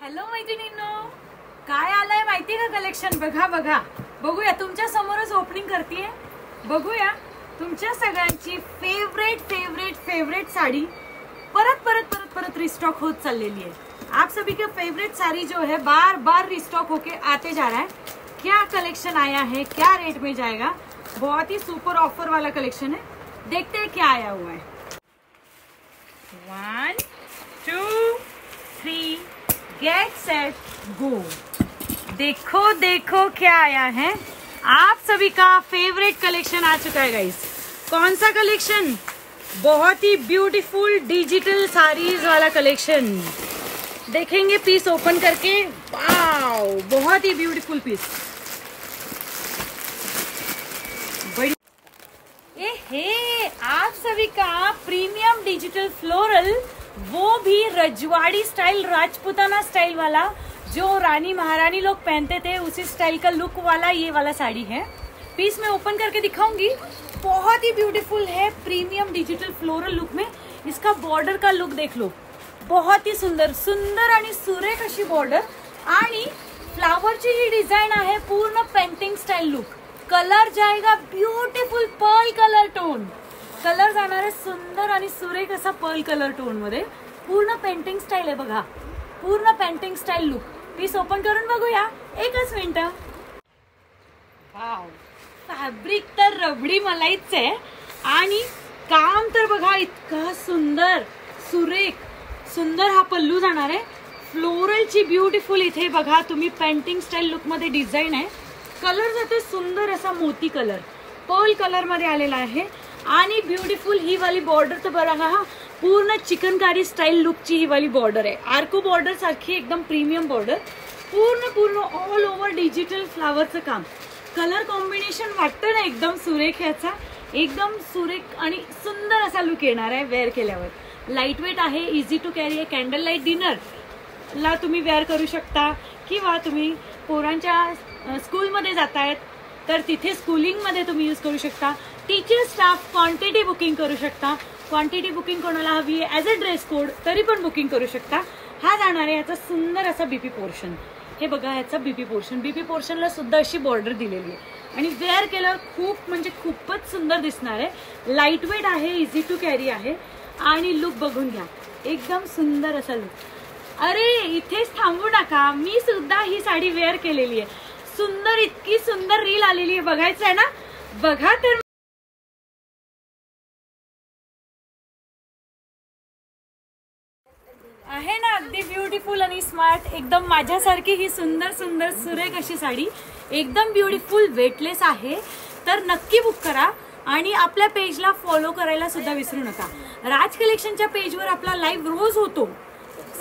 Hello मैत्रिणींनो, काय आलंय माहिती का कलेक्शन? बघा बघा, बघूया. तुमच्या समोरच ओपनिंग करतेय. बघूया तुमच्या सगळ्यांची फेवरेट फेवरेट फेवरेट साड़ी परत परत परत परत रिस्टॉक होत चाललेली है। आप सभी के फेवरेट साड़ी जो है बार बार रिस्टॉक होके आते जा रहा है। क्या कलेक्शन आया है, क्या रेट में जाएगा? बहुत ही सुपर ऑफर वाला कलेक्शन है। देखते हैं क्या आया हुआ है। 1 2 3 गेट सेट गो। देखो देखो क्या आया है। आप सभी का फेवरेट कलेक्शन आ चुका है गाइस। कौन सा कलेक्शन? बहुत ही ब्यूटीफुल डिजिटल साड़ीज वाला कलेक्शन। देखेंगे पीस ओपन करके। वाओ, बहुत ही ब्यूटीफुल पीस। बड़ी हे आप सभी का प्रीमियम डिजिटल फ्लोरल, वो भी रजवाड़ी स्टाइल, राजपूताना स्टाइल वाला, जो रानी महारानी लोग पहनते थे उसी स्टाइल का लुक वाला ये वाला साड़ी है। पीस में ओपन करके दिखाऊंगी। बहुत ही ब्यूटीफुल है, प्रीमियम डिजिटल फ्लोरल लुक में। इसका बॉर्डर का लुक देख लो, बहुत ही सुंदर सुंदर आणि सुरेख अशी बॉर्डर आणि फ्लावरची ही डिझाइन आहे। पूर्ण पेंटिंग स्टाइल लुक। कलर जाएगा beautiful pearl colour tone. Colour जाणार आहे सुंदर आणि सुरेख असा पर्ल कलर टोन मध्ये। पूर्ण पेंटिंग स्टाइल आहे बघा, पूर्ण painting style look. Piece open करून बघूया एकच मिनिट। वाव, फॅब्रिक तर रबडी मलाईच आहे आणि काम तर बघा इतका सुंदर सुरेख। सुंदर हा पल्लू जाणार आहे। फ्लोरलची ब्यूटीफुल इथे बघा तुम्ही पेंटिंग स्टाइल लुक मध्ये डिझाइन आहे। कलर जाते सुंदर असा मोती कलर, पर्ल कलर मध्ये आलेला आहे आणि ब्यूटीफुल ही वाली बॉर्डर तर बघा, हा पूर्ण चिकनकारी स्टाइल लुकची ही वाली बॉर्डर आहे। आर्को बॉर्डर सारखी एकदम प्रीमियम बॉर्डर। पूर्ण पूर्ण ऑल ओव्हर डिजिटल फ्लावरचं काम। कलर कॉम्बिनेशन वाटतं ना एकदम सुरेख याचा, एकदम सुरेख आणि सुंदर असा लुक येणार आहे वेअर केल्यावर। लाईट वेट आहे, इझी टू कॅरी आहे। कॅन्डल लाईट डिनर ला तुम्ही वेअर करू शकता किंवा तुम्ही पोरांच्या स्कूलमध्ये जातायत तर तिथे स्कूलिंग मध्ये तुम्ही यूज करू शकता। टीचर स्टाफ क्वांटिटी बुकिंग करू शकता। क्वांटिटी बुकिंग कोणाला हवी आहे ॲज अ ड्रेस कोड तरी पण बुकिंग करू शकता। हा जाणार आहे याचा सुंदर असा बीपी पोर्शन। हे बघा याचा बीपी पोर्शन, बीपी पोर्शनला सुद्धा अशी बॉर्डर दिलेली आहे आणि वेअर केल्यावर खूप म्हणजे खूपच सुंदर दिसणार आहे। लाईट वेट आहे, इझी टू कॅरी आहे आणि लुक बघून घ्या, एकदम सुंदर असा लुक। अरे इथेच थांबू नका, मी सुद्धा ही साडी वेअर केलेली आहे। सुंदर, इतकी सुंदर रील आलेली आहे, बघायचं आहे ना? बघा तर आहे ना अगदी ब्यूटीफुल आणि स्मार्ट। एकदम माझ्यासारखी ही सुंदर सुंदर सुरेख अशी साडी एकदम ब्यूटीफुल वेटलेस आहे। तर नक्की बुक करा आणि आपल्या पेजला फॉलो करायला सुद्धा विसरू नका। राज कलेक्शनच्या पेजवर आपला लाईव्ह रोज होतो,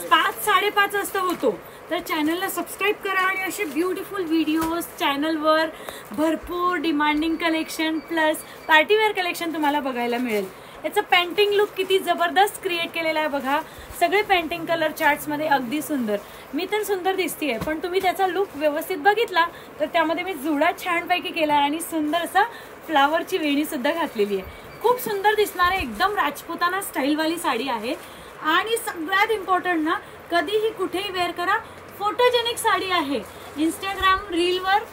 5-5:30 वाजता होतो। तर चॅनलला सबस्क्राईब करा आणि असे ब्यूटीफुल व्हिडिओज चॅनलवर भरपूर demanding collection plus party wear collection तुम्हाला बघायला मिळेल। याचं पेंटिंग लुक किती जबरदस्त क्रिएट केलेला आहे बघा। सगळे पेंटिंग कलर चार्ट्स मध्ये अगदी सुंदर। मी तर सुंदर दिसतीये पण तुम्ही त्याचा लुक व्यवस्थित बघितला तर त्यामध्ये मी जुडा छानपैकी केला आणि सुंदर असा फ्लावरची वेणी सुद्धा घातलेली आहे। खूप सुंदर दिसणार आहे, एकदम राजपूताना स्टाईल वाली साडी आहे आणि सगळ्यात इम्पॉर्टंट ना, कधीही कुठेही वेअर करा। फोटोजेनिक साडी आहे, इंस्टाग्राम रीलवर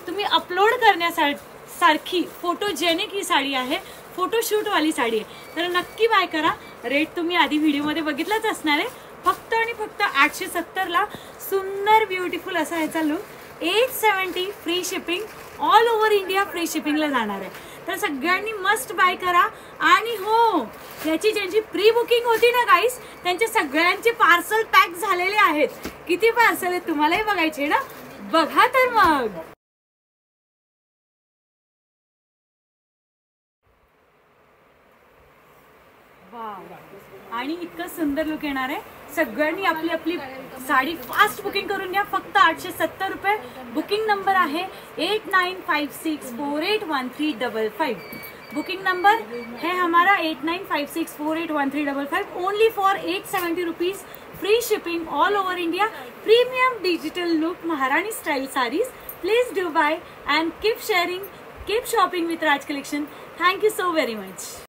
तुम्ही अपलोड करण्यासारखी फोटोजेनिक ही साडी आहे, फोटोशूट वाली साडी आहे। तर नक्की बाय करा। रेट तुम्ही आधी व्हिडिओमध्ये बघितलाच असणार आहे। फक्त आणि फक्त 870 ला सुंदर ब्यूटीफुल असा याचा look. 870 free shipping, all over India free शिपिंगला जाणार आहे। तर सगळ्यांनी मस्ट बाय करा। आणि हो, याची ज्यांची प्री बुकिंग होती ना गाईस, त्यांचे सगळ्यांचे पार्सल पॅक झालेले आहेत। किती पार्सल आहेत तुम्हालाही बघायचे ना? बघा तर मग। आणि इतकं सुंदर लुक येणार आहे। सगळ्यांनी आपली आपली साडी फास्ट बुकिंग करून घ्या। फक्त 870 रुपये। बुकिंग नंबर आहे 8956481355। बुकिंग नंबर है हमारा 8956481355। Only for 870 rupees, free shipping, all over India, premium digital look महारानी style saris. Please do buy and keep sharing, keep shopping with Raj collection. Thank you so very much.